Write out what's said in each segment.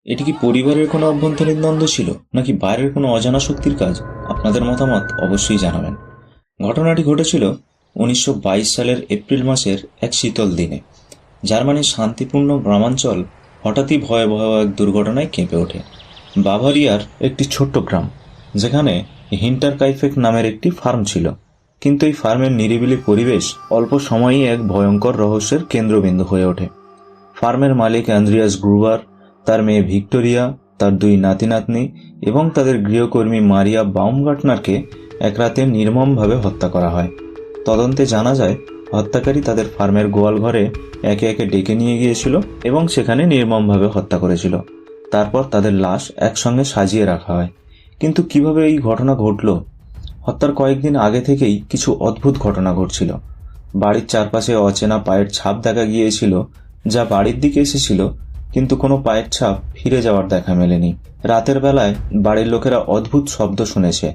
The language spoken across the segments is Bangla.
এটি কি পরিবারের কোনো অভ্যন্তরীণ দ্বন্দ্ব ছিল নাকি বাইরের কোনো অজানা শক্তির কাজ? আপনাদের মতামত অবশ্যই জানাবেন। ঘটনাটি ঘটেছিল 1922 সালের এপ্রিল মাসের এক শীতল দিনে। জার্মানির শান্তিপূর্ণ গ্রামাঞ্চল হঠাৎই ভয়াবহ এক দুর্ঘটনায় কেঁপে ওঠে। বাভারিয়ার একটি ছোট্ট গ্রাম, যেখানে হিন্টারকাইফেক নামের একটি ফার্ম ছিল। কিন্তু এই ফার্মের নিরিবিলি পরিবেশ অল্প সময়েই এক ভয়ঙ্কর রহস্যের কেন্দ্রবিন্দু হয়ে ওঠে। ফার্মের মালিক অ্যান্দ্রিয়াস গ্রুবার, তার মেয়ে ভিক্টোরিয়া, তার দুই নাতি নাতনি এবং তাদের গৃহকর্মী মারিয়া বাউমগার্টনারকে এক রাতে নির্মমভাবে হত্যা করা হয়। তদন্তে জানা যায়, হত্যাকারী তাদের ফার্মের গোয়াল ঘরে একে একে ডেকে নিয়ে গিয়েছিল এবং সেখানে নির্মমভাবে হত্যা করেছিল। তারপর তাদের লাশ একসঙ্গে সাজিয়ে রাখা হয়। কিন্তু কিভাবে এই ঘটনা ঘটল? হত্যার কয়েকদিন আগে থেকেই কিছু অদ্ভুত ঘটনা ঘটছিল। বাড়ির চারপাশে অচেনা পায়ের ছাপ দেখা গিয়েছিল, যা বাড়ির দিকে এসেছিল, কিন্তু কোনো পায়ের ছাপ ফিরে যাওয়ার দেখা মেলেনি। রাতের বেলায় বাড়ির লোকেরা অদ্ভুত শব্দ শুনেছে,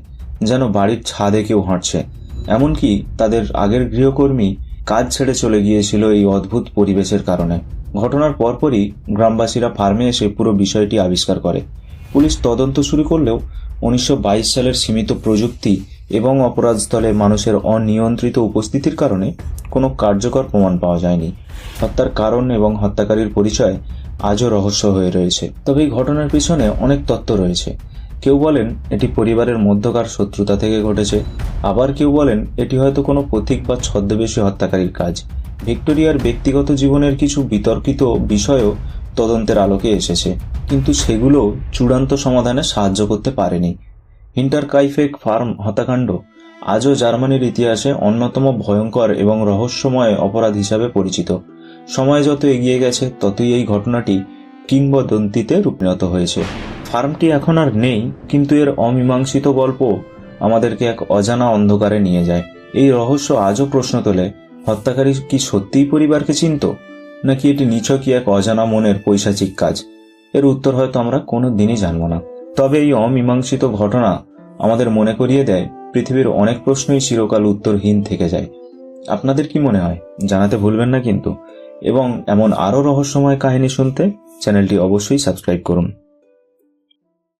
যেন বাড়ির ছাদে কেউ হাঁটছে। এমনকি তাদের আগের গৃহকর্মী কাজ ছেড়ে চলে গিয়েছিল এই অদ্ভুত পরিবেশের কারণে। ঘটনার পরপরই গ্রামবাসীরা ফার্মে এসে পুরো বিষয়টি আবিষ্কার করে। পুলিশ তদন্ত শুরু করলেও 1922 সালের সীমিত প্রযুক্তি এবং অপরাধস্থলে মানুষের অনিয়ন্ত্রিত উপস্থিতির কারণে কোনো কার্যকর প্রমাণ পাওয়া যায়নি। হত্যার কারণ এবং হত্যাকারীর পরিচয় আজও রহস্য হয়ে রয়েছে। তবে এই ঘটনার পিছনে অনেক তত্ত্ব রয়েছে। কেউ বলেন এটি পরিবারের মধ্যকার শত্রুতা থেকে ঘটেছে, আবার কেউ বলেন এটি হয়তো কোনো পথিক বা ছদ্মবেশী হত্যাকারীর কাজ। ভিক্টোরিয়ার ব্যক্তিগত জীবনের কিছু বিতর্কিত বিষয়ও তদন্তের আলোকে এসেছে, কিন্তু সেগুলো চূড়ান্ত সমাধানে সাহায্য করতে পারেনি। হিন্টারকাইফেক ফার্ম হত্যাকাণ্ড আজও জার্মানির ইতিহাসে অন্যতম ভয়ঙ্কর এবং রহস্যময় অপরাধ হিসাবে পরিচিত। সময় যত এগিয়ে গেছে, ততই এই ঘটনাটি কিংবদন্তিতে রূপান্তরিত হয়েছে। ফার্মটি এখন আর নেই, কিন্তু এর অমীমাংসিত গল্প আমাদেরকে এক অজানা অন্ধকারে নিয়ে যায়। এই রহস্য আজও প্রশ্ন তোলে, হত্যাকারী কি সত্যিই পরিবারকে চিনত, নাকি এটি নিছকই এক অজানা মনের পৈশাচিক কাজ? এর উত্তর হয়তো আমরা কোনো দিনই জানব না। তবে এই অমীমাংসিত ঘটনা আমাদের মনে করিয়ে দেয়, পৃথিবীর অনেক প্রশ্নই চিরকাল উত্তরহীন থেকে যায়। আপনাদের কি মনে হয় জানাতে ভুলবেন না কিন্তু। এবং এমন আরও রহস্যময় কাহিনী শুনতে চ্যানেলটি অবশ্যই সাবস্ক্রাইব করুন।